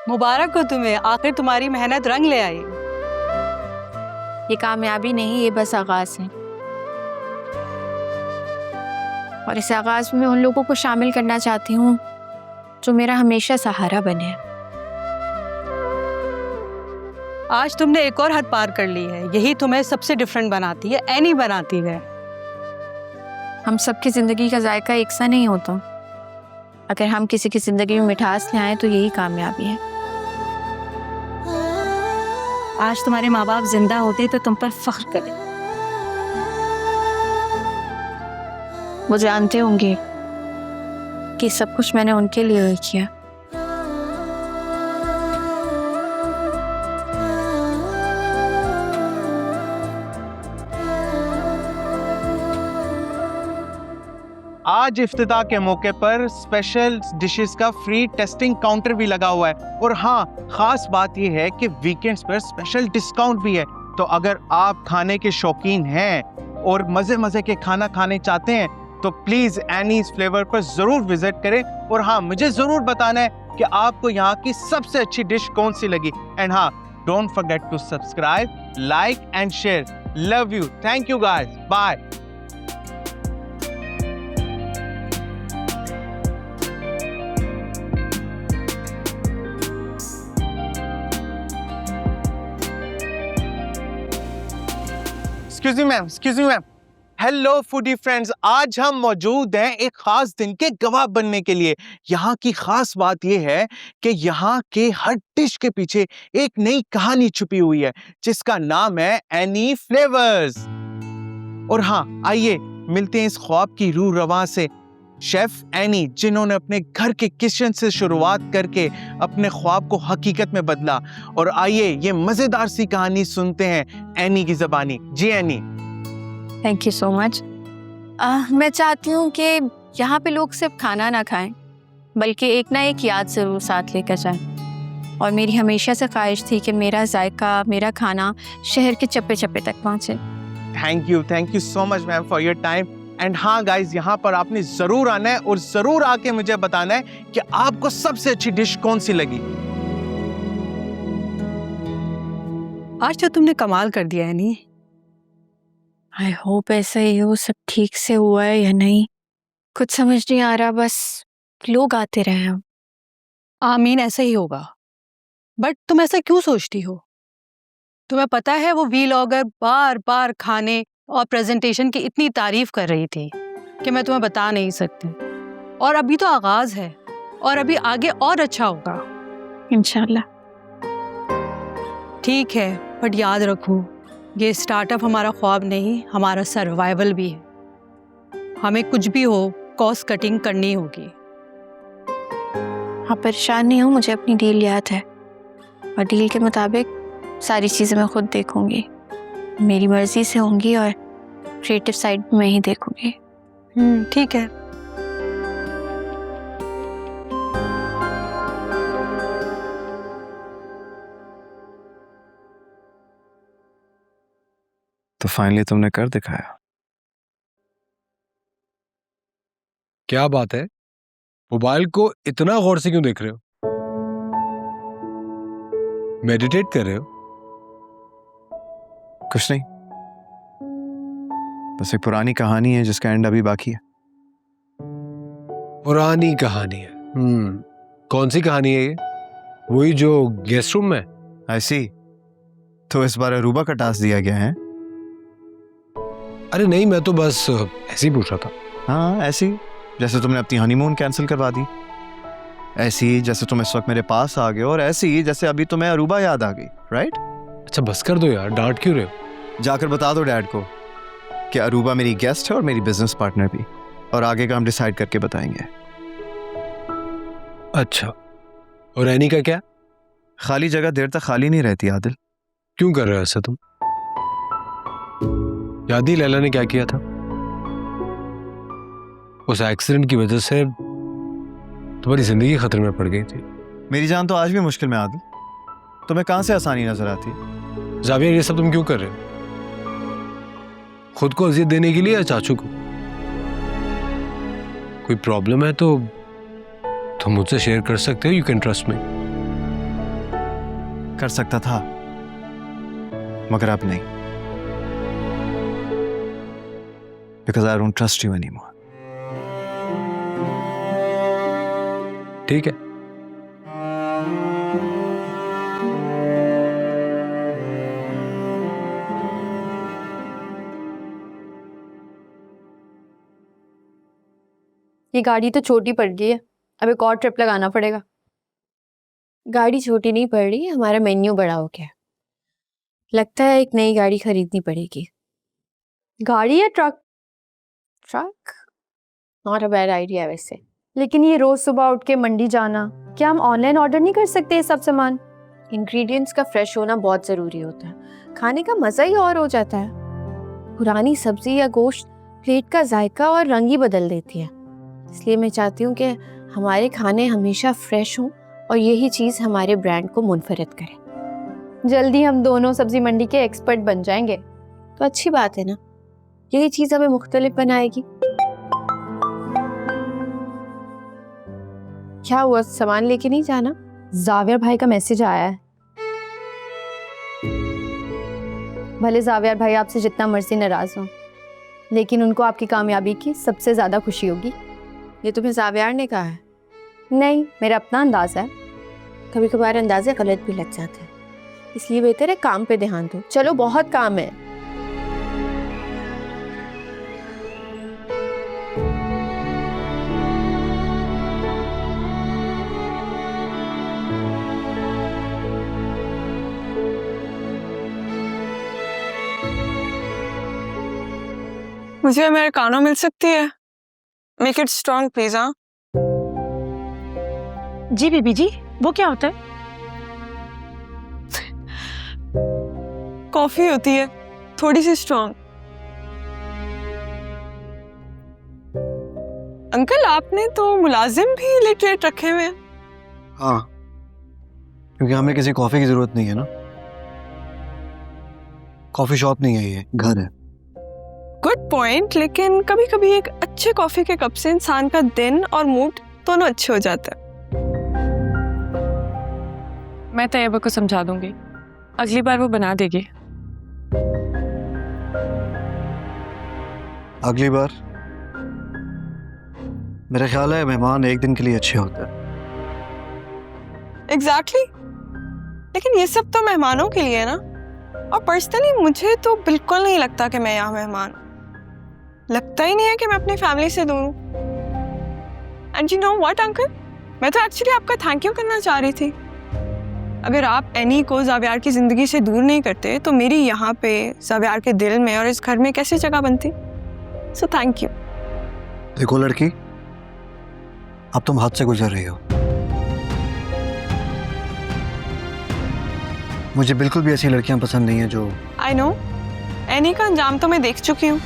मुबारक हो तुम्हें, आखिर तुम्हारी मेहनत रंग ले आई। ये कामयाबी नहीं, ये बस आगाज है। और इस आगाज में मैं उन लोगों को शामिल करना चाहती हूँ जो मेरा हमेशा सहारा बने। आज तुमने एक और हद पार कर ली है, यही तुम्हें सबसे डिफरेंट बनाती है, एनी बनाती है। हम सबकी जिंदगी का जायका एक सा नहीं होता। अगर हम किसी की जिंदगी में मिठास ले आए तो यही कामयाबी है। आज तुम्हारे माँ बाप जिंदा होते तो तुम पर फख्र करें। वो जानते होंगे कि सब कुछ मैंने उनके लिए किया। आज इफ्तिताह के मौके पर स्पेशल डिशेस का फ्री टेस्टिंग काउंटर भी लगा हुआ है। और हाँ, खास बात यह है कि वीकेंड्स पर स्पेशल डिस्काउंट भी है। तो अगर आप खाने के शौकीन हैं और मजे मजे के खाना खाने चाहते हैं तो प्लीज एनीज फ्लेवर पर जरूर विजिट करें। और हाँ, मुझे जरूर बताना है कि आपको यहाँ की सबसे अच्छी डिश कौन सी लगी। एंड हाँ, don't forget to subscribe, like and share. Love you, thank you guys, bye. Excuse me ma'am. Hello foodie friends, आज हम मौजूद हैं एक खास दिन के गवाह बनने के लिए। यहाँ की खास बात यह है कि यहाँ के हर डिश के पीछे एक नई कहानी छुपी हुई है जिसका नाम है एनी फ्लेवर्स। और हाँ, आइए मिलते हैं इस ख्वाब की रूह रवां से, शेफ एनी, जिन्होंने अपने घर के किचन से शुरुआत करके अपने ख्वाब को हकीकत में बदला। और आइए ये मजेदार सी कहानी सुनते हैं एनी की ज़बानी। जी Annie. Thank you so much. मैं चाहती हूँ कि यहाँ पे लोग सिर्फ खाना ना खाएं बल्कि एक ना एक याद ज़रूर साथ लेकर जाएं। और मेरी हमेशा से ख्वाहिश थी कि मेरा जायका, मेरा खाना शहर के चप्पे चप्पे तक पहुँचे। Thank you so much ma'am for your time. And हाँ गाइज, यहाँ पर आपने जरूर आना है और जरूर आके मुझे बताना है कि आपको सबसे अच्छी डिश कौन सी लगी। आज तो तुमने कमाल कर दिया है नी। आई होप ऐसा ही हो, सब ठीक से हुआ है या नहीं, कुछ समझ नहीं आ रहा। बस लोग आते रहे हम। आमीन, ऐसा ही होगा। बट तुम ऐसा क्यों सोचती हो? तुम्हें पता है वो व्लॉगर बार बार खाने और प्रेजेंटेशन की इतनी तारीफ कर रही थी कि मैं तुम्हें बता नहीं सकती। और अभी तो आगाज है और अभी आगे और अच्छा होगा इंशाल्लाह। ठीक है, बट याद रखो, ये स्टार्टअप हमारा ख्वाब नहीं, हमारा सर्वाइवल भी है। हमें कुछ भी हो कॉस्ट कटिंग करनी होगी। आप परेशान नहीं हो, मुझे अपनी डील याद है और डील के मुताबिक सारी चीज़ें मैं खुद देखूंगी, मेरी मर्जी से होंगी और क्रिएटिव साइड मैं ही देखूंगी। ठीक है। तो फाइनली तुमने कर दिखाया। क्या बात है, मोबाइल को इतना गौर से क्यों देख रहे हो? मेडिटेट कर रहे हो? कुछ नहीं, बस एक पुरानी कहानी है जिसका एंड अभी बाकी है। पुरानी कहानी है? कौन सी कहानी है ये? वही जो गेस्ट रूम में? ऐसी तो इस बार अरूबा का टास्क दिया गया है। अरे नहीं, मैं तो बस ऐसे ही पूछ रहा था। हाँ, ऐसी जैसे तुमने अपनी हनीमून कैंसिल करवा दी, ऐसी जैसे तुम इस वक्त मेरे पास आ गए, और ऐसी जैसे अभी तुम्हें अरूबा याद आ गई। राइट? अच्छा बस कर दो यार, डांट क्यों रहे हो? जाकर बता दो डैड को कि अरूबा मेरी गेस्ट है और मेरी बिजनेस पार्टनर भी, और आगे का हम डिसाइड करके बताएंगे। अच्छा, और एनी का क्या? खाली जगह देर तक खाली नहीं रहती आदिल। क्यों कर रहे हो ऐसा तुम? याद ही लैला ने क्या किया था? उस एक्सीडेंट की वजह से तुम्हारी जिंदगी खतरे में पड़ गई थी। मेरी जान तो आज भी मुश्किल में आदिल, तुम्हें कहां से आसानी नजर आती है? जावियर, ये सब तुम क्यों कर रहे हो? खुद को अजियत देने के लिए या चाचू को? कोई प्रॉब्लम है तो तुम मुझसे शेयर कर सकते हो, यू कैन ट्रस्ट मी। कर सकता था, मगर अब नहीं, because I don't trust you anymore. ठीक है, ये गाड़ी तो छोटी पड़ गई है, अब एक और ट्रिप लगाना पड़ेगा। गाड़ी छोटी नहीं पड़ रही, हमारा मेन्यू बड़ा हो गया। लगता है एक नई गाड़ी खरीदनी पड़ेगी। गाड़ी या truck? Truck not a bad idea वैसे, लेकिन ये रोज सुबह उठ के मंडी जाना, क्या हम ऑनलाइन ऑर्डर नहीं कर सकते ये सब सामान? इंग्रेडिएंट्स का फ्रेश होना बहुत ज़रूरी होता है, खाने का मज़ा ही और हो जाता है। पुरानी सब्जी या गोश्त प्लेट का जायका और रंग ही बदल देती है। इसलिए मैं चाहती हूँ कि हमारे खाने हमेशा फ्रेश हों और यही चीज़ हमारे ब्रांड को मुनफरद करे। जल्दी हम दोनों सब्जी मंडी के एक्सपर्ट बन जाएंगे तो अच्छी बात है ना, यही चीज़ हमें मुख्तलिफ बनाएगी। क्या हुआ, सामान लेके नहीं जाना? जावियर भाई का मैसेज आया है। भले जावियर भाई आपसे जितना मर्जी नाराज हो, लेकिन उनको आपकी कामयाबी की सबसे ज़्यादा खुशी होगी। ये तुम्हें जावियर ने कहा है? नहीं, मेरा अपना अंदाज़ है। कभी कभार अंदाज़े गलत भी लग जाते हैं, इसलिए बेहतर है काम पे ध्यान दो। चलो बहुत काम है। मुझे अमेरिकानो मिल सकती है? Make it strong please. हाँ जी बीबी जी, वो क्या होता है? कॉफी होती है, थोड़ी सी स्ट्रॉन्ग। अंकल आपने तो मुलाजिम भी इलिटरेट रखे हुए हैं। हाँ, क्योंकि हमें किसी कॉफी की जरूरत नहीं है ना। कॉफी शॉप नहीं है, ये घर है। गुड पॉइंट, लेकिन कभी कभी एक अच्छे कॉफी के कप से इंसान का दिन और मूड दोनों अच्छे हो जाता है। मैं तैयबा को समझा दूंगी, अगली बार वो बना देगी। अगली बार? मेरा ख्याल है मेहमान एक दिन के लिए अच्छे होते हैं। एग्जैक्टली, लेकिन ये सब तो मेहमानों के लिए है ना। और पर्सनली मुझे तो बिल्कुल नहीं लगता कि मैं यहाँ मेहमान, लगता ही नहीं है कि मैं अपनी फैमिली से दूर हूँ। And you know what uncle, मैं तो एक्चुअली आपका थैंक यू करना चाह रही थी। अगर आप एनी को जावियार की ज़िंदगी से दूर नहीं करते तो मेरी यहाँ पे जावियार के दिल में और इस घर में कैसे जगह बनती। So thank you. देखो लड़की, अब तुम हद से गुजर रही हो। मुझे बिल्कुल भी ऐसी लड़कियां पसंद नहीं है जो... आई नो, एनी का अंजाम तो मैं देख चुकी हूँ।